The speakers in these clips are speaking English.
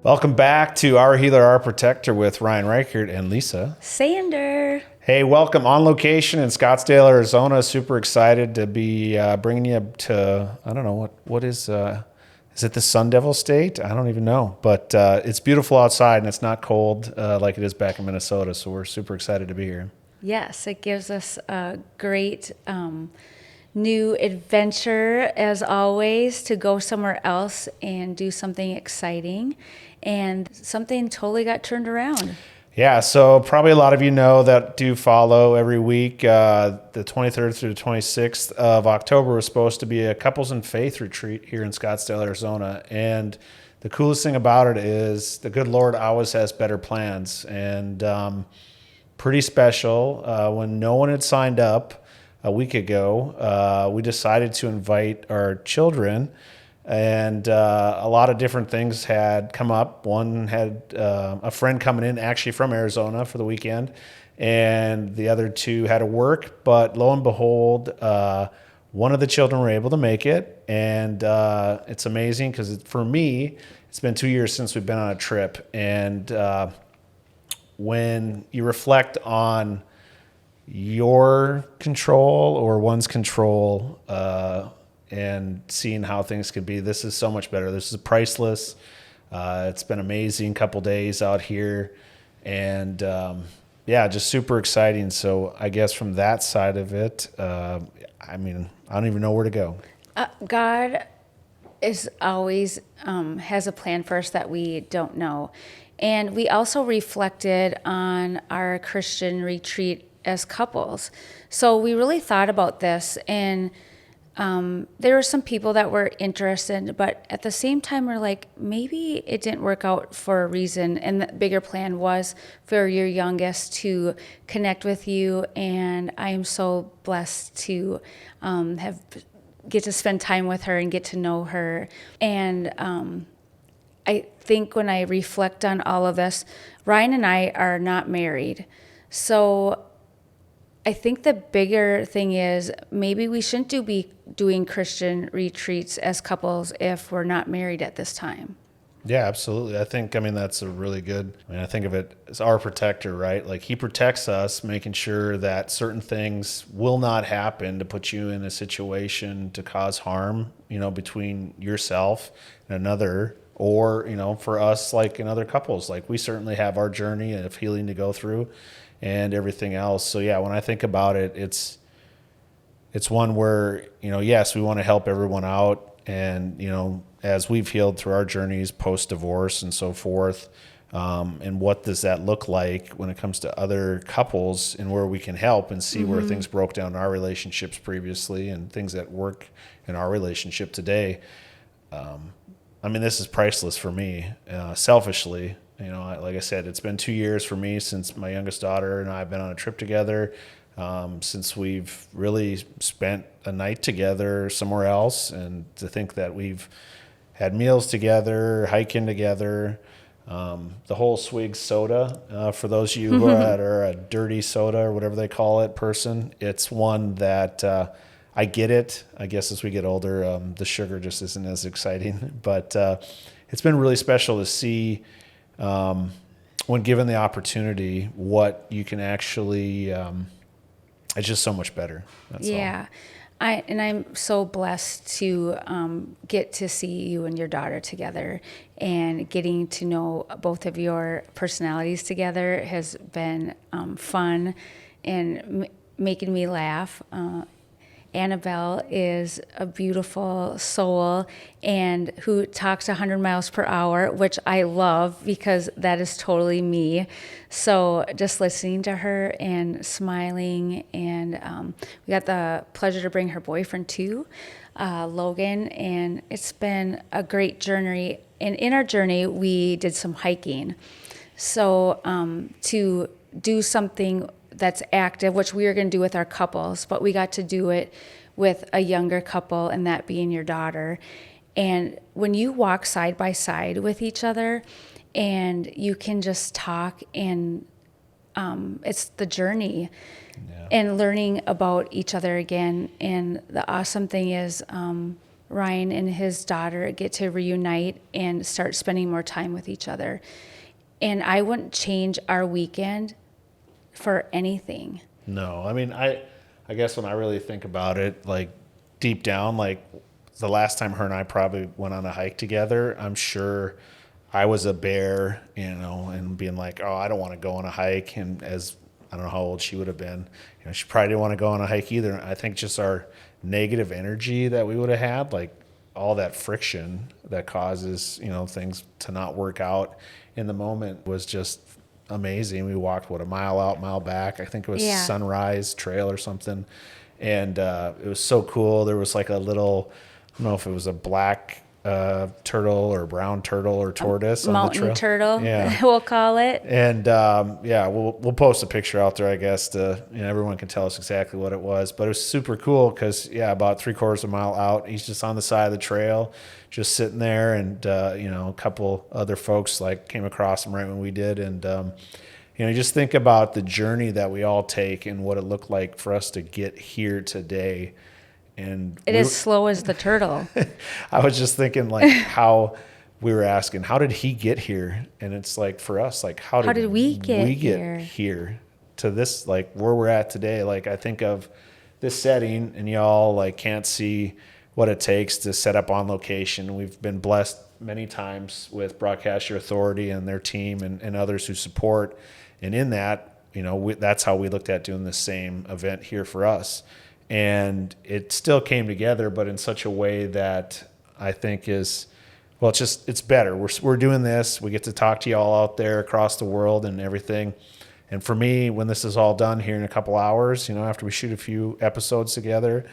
Welcome back to Our Healer, Our Protector with Ryan Reichert and Lisa Sander. Hey, welcome on location in Scottsdale, Arizona. Super excited to be bringing you to, I don't know, what is it the Sun Devil State? I don't even know. But it's beautiful outside and it's not cold like it is back in Minnesota. So we're super excited to be here. Yes, it gives us a great new adventure, as always, to go somewhere else and do something exciting. And something totally got turned around. Yeah, so probably a lot of you know that do follow every week. The 23rd through the 26th of October was supposed to be a couples and faith retreat here in Scottsdale, Arizona. And the coolest thing about it is the good Lord always has better plans. And pretty special. When no one had signed up a week ago, we decided to invite our children. And a lot of different things had come up. One had a friend coming in actually from Arizona for the weekend, and the other two had to work. But lo and behold, one of the children were able to make it. And it's amazing because for me, it's been 2 years since we've been on a trip. And when you reflect on your control or one's control, and seeing how things could be, this is so much better. This is priceless. It's been amazing couple days out here, and yeah, just super exciting. So I guess from that side of it, I mean, I don't even know where to go. God is always has a plan for us that we don't know. And we also reflected on our Christian retreat as couples. So we really thought about this, and there were some people that were interested, but at the same time, we're like, maybe it didn't work out for a reason. And the bigger plan was for your youngest to connect with you. And I am so blessed to get to spend time with her and get to know her. And I think when I reflect on all of this, Ryan and I are not married. So I think the bigger thing is maybe we shouldn't be doing Christian retreats as couples if we're not married at this time. Yeah, absolutely. I mean, that's a really good, I think of it as our protector, right? Like he protects us, making sure that certain things will not happen to put you in a situation to cause harm, between yourself and another, or, for us, like in other couples, like we certainly have our journey of healing to go through and everything else. So yeah, when I think about it, it's one where, yes, we want to help everyone out. And, as we've healed through our journeys post-divorce and so forth, and what does that look like when it comes to other couples and where we can help and see where things broke down in our relationships previously and things that work in our relationship today. I mean, this is priceless for me, selfishly. Like I said, it's been 2 years for me since my youngest daughter and I have been on a trip together, since we've really spent a night together somewhere else. And to think that we've had meals together, hiking together, the whole swig soda, for those of you who are a dirty soda or whatever they call it person, it's one that I get it. I guess as we get older, the sugar just isn't as exciting. But it's been really special to see, when given the opportunity, what you can actually, it's just so much better. That's Yeah. I'm so blessed to get to see you and your daughter together, and getting to know both of your personalities together has been fun and making me laugh. Annabelle is a beautiful soul and who talks 100 miles per hour, which I love because that is totally me. So just listening to her and smiling, and we got the pleasure to bring her boyfriend too, Logan, and it's been a great journey. And in our journey, we did some hiking. So to do something that's active, which we were going to do with our couples, but we got to do it with a younger couple, and that being your daughter. And when you walk side by side with each other and you can just talk, and it's the journey. Yeah. And learning about each other again. And the awesome thing is Ryan and his daughter get to reunite and start spending more time with each other. And I wouldn't change our weekend for anything. No, I mean, I guess when I really think about it, like deep down, like the last time her and I probably went on a hike together, I'm sure I was a bear, and being like, oh, I don't want to go on a hike. And as I don't know how old she would have been, she probably didn't want to go on a hike either. I think just our negative energy that we would have had, like all that friction that causes, things to not work out in the moment was just amazing. We walked, a mile out, mile back. I think it was Sunrise Trail or something. And it was so cool. There was like a little, I don't know if it was a black turtle or brown turtle or tortoise on the trail. Mountain turtle, Yeah. we'll call it. And we'll post a picture out there, I guess, to everyone can tell us exactly what it was. But it was super cool because about 3/4 of a mile out, he's just on the side of the trail, just sitting there, and a couple other folks like came across him right when we did, and you just think about the journey that we all take and what it looked like for us to get here today. And it is slow as the turtle. I was just thinking like how we were asking, how did he get here? And it's like for us, like how did we get here to this, like where we're at today? Like I think of this setting, and y'all like can't see what it takes to set up on location. We've been blessed many times with Broadcaster Authority and their team and others who support. And in that, that's how we looked at doing the same event here for us. And it still came together, but in such a way that I think is, well, it's better. We're doing this. We get to talk to y'all out there across the world and everything. And for me, when this is all done here in a couple hours, after we shoot a few episodes together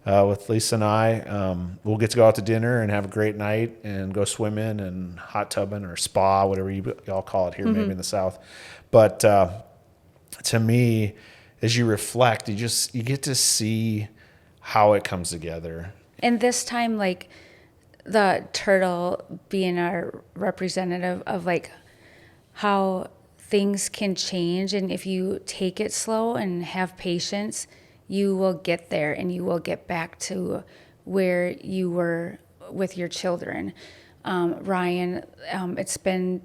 with Lisa and I, we'll get to go out to dinner and have a great night and go swimming and hot tubbing or spa, whatever y'all call it here, maybe in the South. But to me, as you reflect, you get to see how it comes together. And this time, like the turtle being our representative of like how things can change, and if you take it slow and have patience, you will get there and you will get back to where you were with your children. Ryan, it's been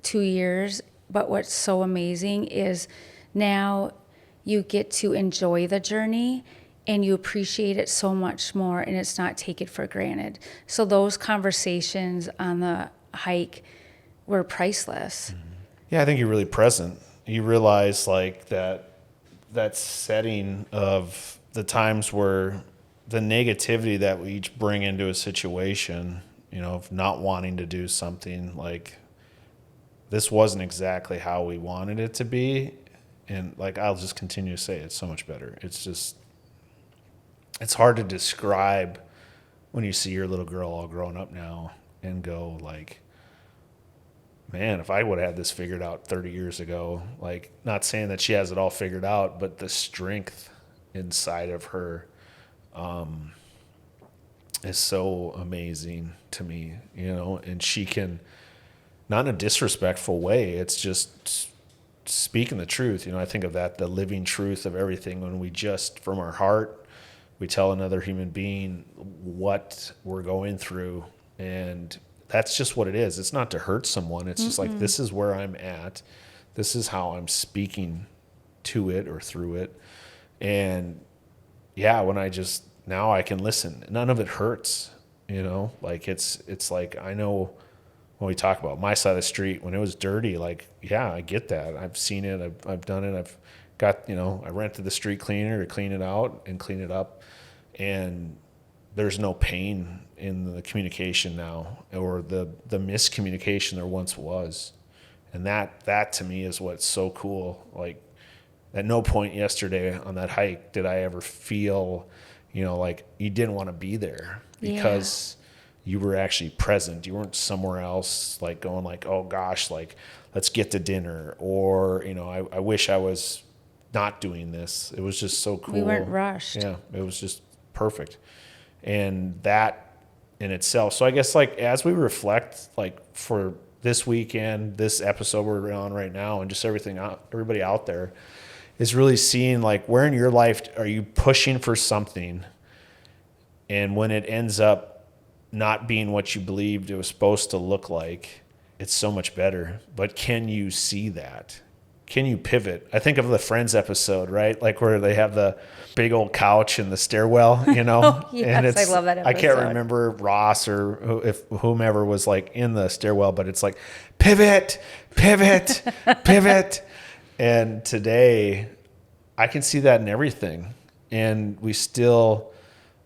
2 years, but what's so amazing is now you get to enjoy the journey and you appreciate it so much more, and it's not take it for granted. So those conversations on the hike were priceless. Yeah, I think you're really present. You realize like that setting of the times where the negativity that we each bring into a situation, of not wanting to do something, like this wasn't exactly how we wanted it to be. And like, I'll just continue to say it's so much better. It's hard to describe when you see your little girl all grown up now and go like, man, if I would have had this figured out 30 years ago, like not saying that she has it all figured out, but the strength inside of her is so amazing to me, and she can, not in a disrespectful way, it's just speaking the truth. I think of that, the living truth of everything, when we just, from our heart, we tell another human being what we're going through. And that's just what it is. It's not to hurt someone. It's just like, this is where I'm at. This is how I'm speaking to it or through it. And yeah, now I can listen. None of it hurts, like it's like, I know when we talk about my side of the street, when it was dirty, like, yeah, I get that. I've seen it. I've done it. I've got, I rented the street cleaner to clean it out and clean it up. And there's no pain in the communication now, or the miscommunication there once was. And that to me is what's so cool. Like at no point yesterday on that hike did I ever feel, like you didn't want to be there because you were actually present. You weren't somewhere else, like going like, oh gosh, like let's get to dinner, or I wish I was not doing this. It was just so cool. We weren't rushed. Yeah, it was just perfect. And that in itself. So I guess like as we reflect, like for this weekend, this episode we're on right now, and just everybody out there is really seeing like where in your life are you pushing for something And when it ends up not being what you believed it was supposed to look like, it's so much better. But can you see that? Can you pivot? I think of the Friends episode, right? Like where they have the big old couch in the stairwell, you know? Oh, yes, and I love that I can't episode. remember Ross or if whomever was like in the stairwell, but it's like pivot, pivot, pivot. And today I can see that in everything. And we still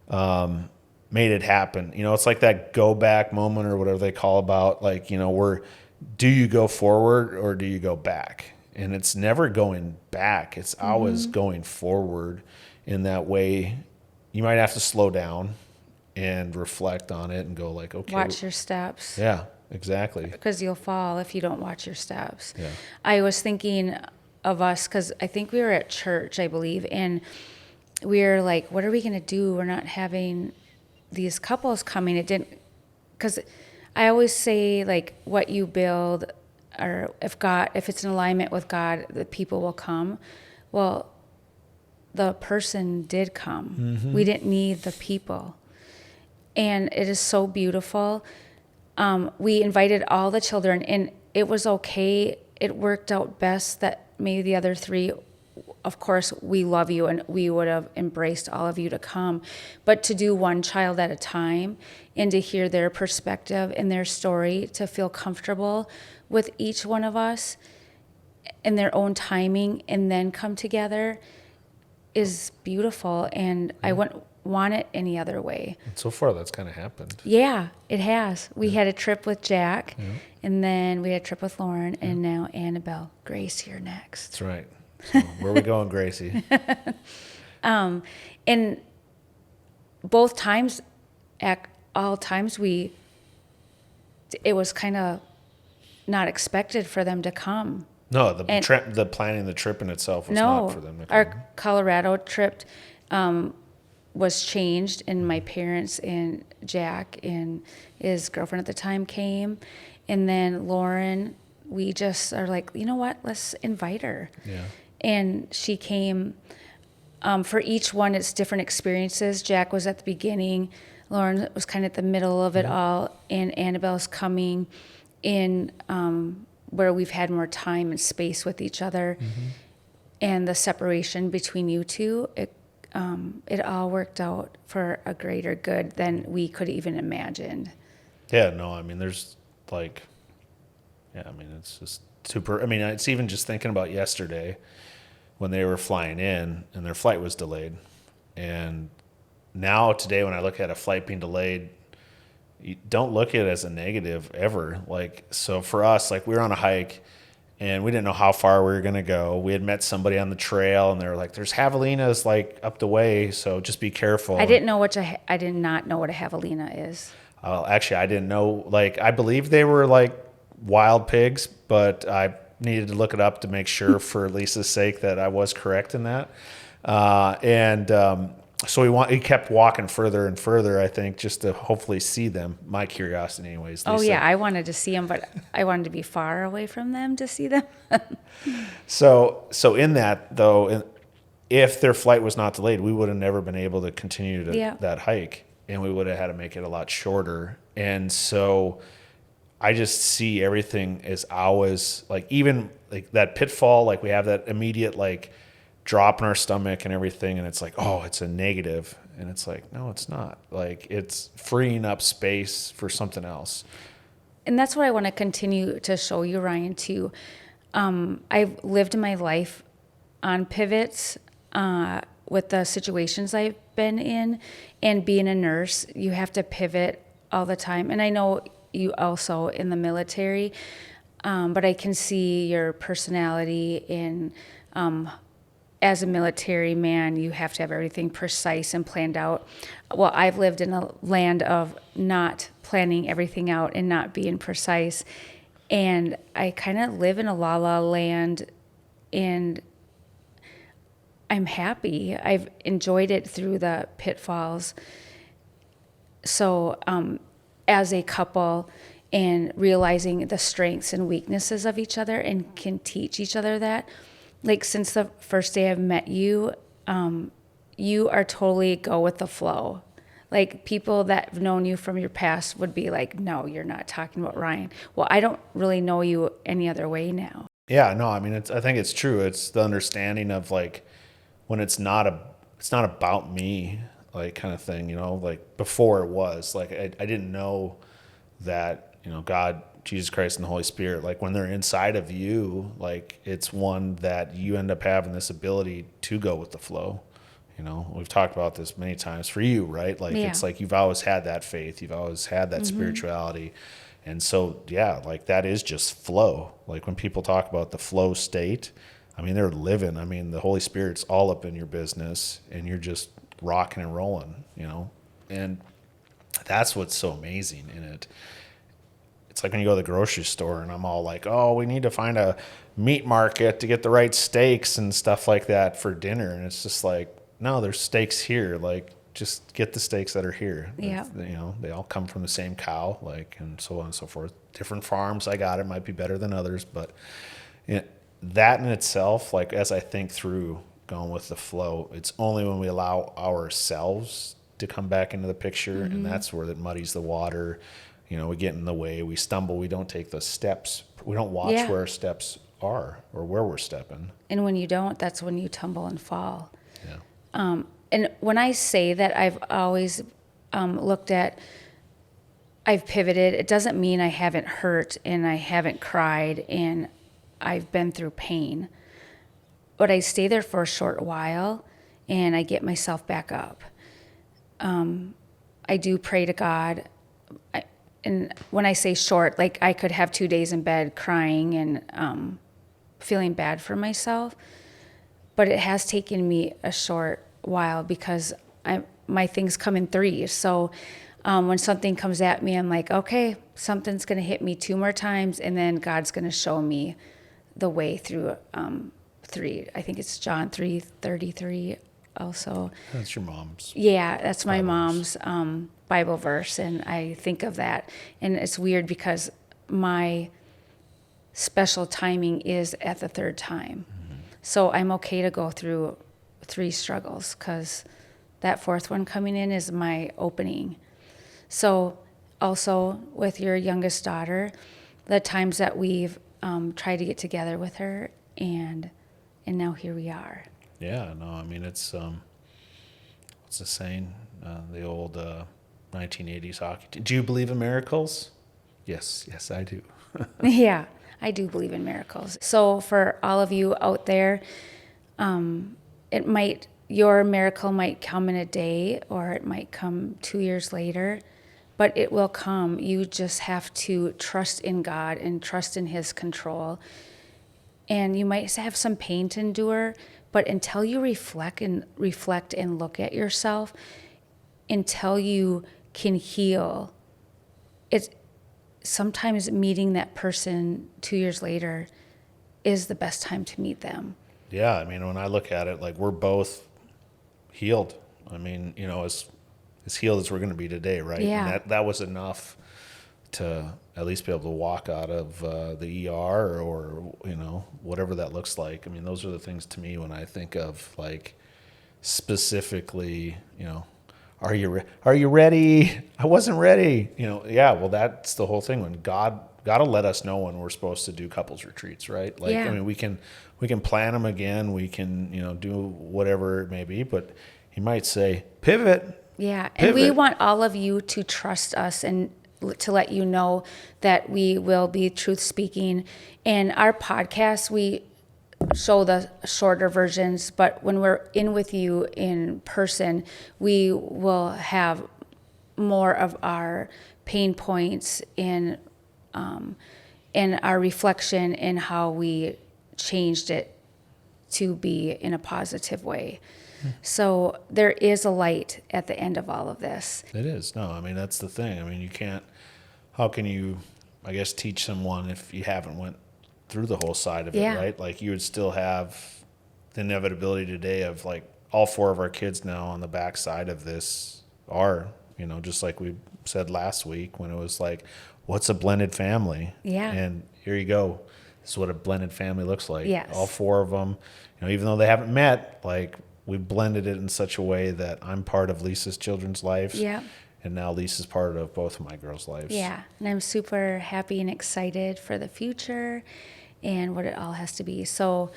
made it happen. You know, it's like that go back moment or whatever they call about, like, you know, do you go forward or do you go back? And it's never going back. It's always going forward in that way. You might have to slow down and reflect on it and go like, okay. Watch your steps. Yeah, exactly. Because you'll fall if you don't watch your steps. Yeah. I was thinking of us, because I think we were at church, I believe, and we were like, what are we going to do? We're not having these couples coming. It didn't, because I always say, like, what you build, or if it's in alignment with God, the people will come. Well, the person did come. Mm-hmm. We didn't need the people. And it is so beautiful. We invited all the children, and it was okay. It worked out best that maybe the other three, of course, we love you, and we would have embraced all of you to come. But to do one child at a time and to hear their perspective and their story, to feel comfortable with each one of us in their own timing and then come together is beautiful. And I wouldn't want it any other way. And so far, that's kind of happened. Yeah, it has. We had a trip with Jack, and then we had a trip with Lauren, and now Annabelle. Grace here next. That's right. So where are we going, Gracie? And both times, at all times, it was kind of not expected for them to come. No, the planning the trip in itself was not for them to come. Our Colorado trip was changed, and my parents and Jack and his girlfriend at the time came, and then Lauren, we just are like, you know what, let's invite her. Yeah. And she came. For each one, it's different experiences. Jack was at the beginning, Lauren was kind of at the middle of it all, and Annabelle's coming in where we've had more time and space with each other. And the separation between you two, it all worked out for a greater good than we could even imagine. Yeah, no, I mean, there's like, yeah, I mean, it's just super. I mean, it's even just thinking about yesterday when they were flying in and their flight was delayed. And now today, when I look at a flight being delayed, you don't look at it as a negative ever. Like, so for us, like, we were on a hike and we didn't know how far we were going to go. We had met somebody on the trail and they were like, there's javelinas like up the way, so just be careful. I did not know what a javelina is. Actually, I didn't know, like, I believe they were like wild pigs, but I needed to look it up to make sure for Lisa's sake that I was correct in that. So he kept walking further and further, I think, just to hopefully see them. My curiosity, anyways. Oh, Lisa. yeah, I wanted to see them, but I wanted to be far away from them to see them. So in that, though, if their flight was not delayed, we would have never been able to continue that hike, and we would have had to make it a lot shorter. And so I just see everything as always, like, even like that pitfall, like we have that immediate like drop in our stomach and everything, and it's like, oh, it's a negative, and it's like, no, it's not. Like, it's freeing up space for something else. And that's what I want to continue to show you, Ryan, too. I've lived my life on pivots with the situations I've been in, and being a nurse, you have to pivot all the time. And I know you also in the military, but I can see your personality in as a military man, you have to have everything precise and planned out. Well, I've lived in a land of not planning everything out and not being precise. And I kind of live in a la-la land, and I'm happy. I've enjoyed it through the pitfalls. So as a couple, and realizing the strengths and weaknesses of each other and can teach each other that. Like, since the first day I've met you, you are totally go with the flow. Like people that have known you from your past would be like, no, you're not talking about Ryan. Well, I don't really know you any other way now. Yeah, no, I mean, I think it's true. It's the understanding of like when it's not about me, like kind of thing, like before it was like, I didn't know that, God, Jesus Christ and the Holy Spirit, like when they're inside of you, like it's one that you end up having this ability to go with the flow. We've talked about this many times for you, right? Like Yeah. it's like you've always had that faith, you've always had that spirituality. And so, yeah, like that is just flow. Like when people talk about the flow state, I mean, they're living. I mean, the Holy Spirit's all up in your business and you're just rocking and rolling, And that's what's so amazing in it. It's like when you go to the grocery store and I'm all like, oh, we need to find a meat market to get the right steaks and stuff like that for dinner. And it's just like, no, there's steaks here. Like, just get the steaks that are here. Yeah. They all come from the same cow, like, and so on and so forth. Different farms, I got it, might be better than others, but that in itself, like, as I think through going with the flow, it's only when we allow ourselves to come back into the picture, and that's where it muddies the water. We get in the way, we stumble, we don't take the steps, we don't watch Yeah. where our steps are or where we're stepping. And when you don't, that's when you tumble and fall. Yeah. And when I say that, I've always I've pivoted. It doesn't mean I haven't hurt and I haven't cried and I've been through pain. But I stay there for a short while and I get myself back up. I do pray to God. And when I say short, like I could have 2 days in bed crying and feeling bad for myself. But it has taken me a short while because my things come in threes. So when something comes at me, I'm like, okay, something's going to hit me 2 more times, and then God's going to show me the way through 3. I think it's John 3:33 also. That's your mom's. Yeah, that's my Bible mom's Bible verse, and I think of that. And it's weird because my special timing is at the 3rd time. So I'm okay to go through 3 struggles because that 4th one coming in is my opening. So also with your youngest daughter, the times that we've tried to get together with her, and now here we are. Yeah, no, I mean, it's what's the saying? The old 1980s hockey team. Do you believe in miracles? Yes, I do. Yeah, I do believe in miracles. So for all of you out there, your miracle might come in a day or it might come 2 years later, but it will come. You just have to trust in God and trust in His control. And you might have some pain to endure, but until you reflect and look at yourself, until you can heal, it's sometimes meeting that person 2 years later is the best time to meet them. Yeah, I mean, when I look at it, like we're both healed. I mean, as healed as we're going to be today, right? Yeah. And that was enough to at least be able to walk out of the ER or whatever that looks like. I mean, those are the things to me when I think of like specifically, are you ready? I wasn't ready. Yeah, well, that's the whole thing. When God will let us know when we're supposed to do couples retreats, right? Like, Yeah. I mean, we can plan them again. We can, do whatever it may be, but He might say, pivot. Yeah, and we Pivot. want all of you to trust us and to let you know that we will be truth speaking. In our podcast, we show the shorter versions, but when we're in with you in person, we will have more of our pain points in our reflection in how we changed it to be in a positive way. So there is a light at the end of all of this. It is. No, I mean, that's the thing. I mean, how can you, I guess, teach someone if you haven't went through the whole side of it, Yeah. right? Like you would still have the inevitability today of like all 4 of our kids now on the backside of this are, just like we said last week when it was like, what's a blended family? Yeah. And here you go. This is what a blended family looks like. Yes. All 4 of them, even though they haven't met, like we blended it in such a way that I'm part of Lisa's children's lives. Yeah. And now Lisa's part of both of my girls' lives. Yeah. And I'm super happy and excited for the future and what it all has to be. So,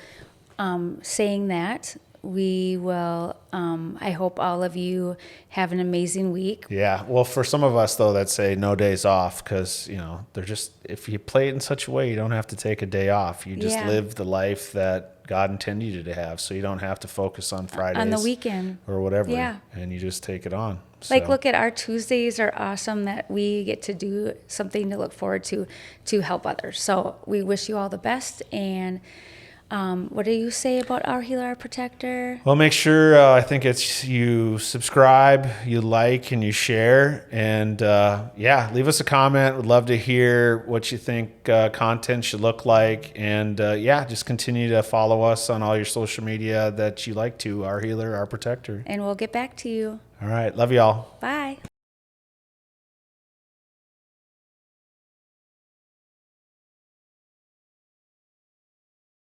saying that, we will, I hope all of you have an amazing week. Yeah. Well, for some of us, though, that say no days off because, they're just, if you play it in such a way, you don't have to take a day off. You just live the life that God intended you to have. So you don't have to focus on Fridays. On the weekend. Or whatever. Yeah. And you just take it on. Like, look at our Tuesdays are awesome that we get to do something to look forward to help others. So we wish you all the best. And what do you say about Our Healer, Our Protector? Well, make sure, I think it's you subscribe, you like, and you share. And leave us a comment. We'd love to hear what you think content should look like. And just continue to follow us on all your social media that you like to. Our Healer, Our Protector. And we'll get back to you. All right. Love y'all. Bye.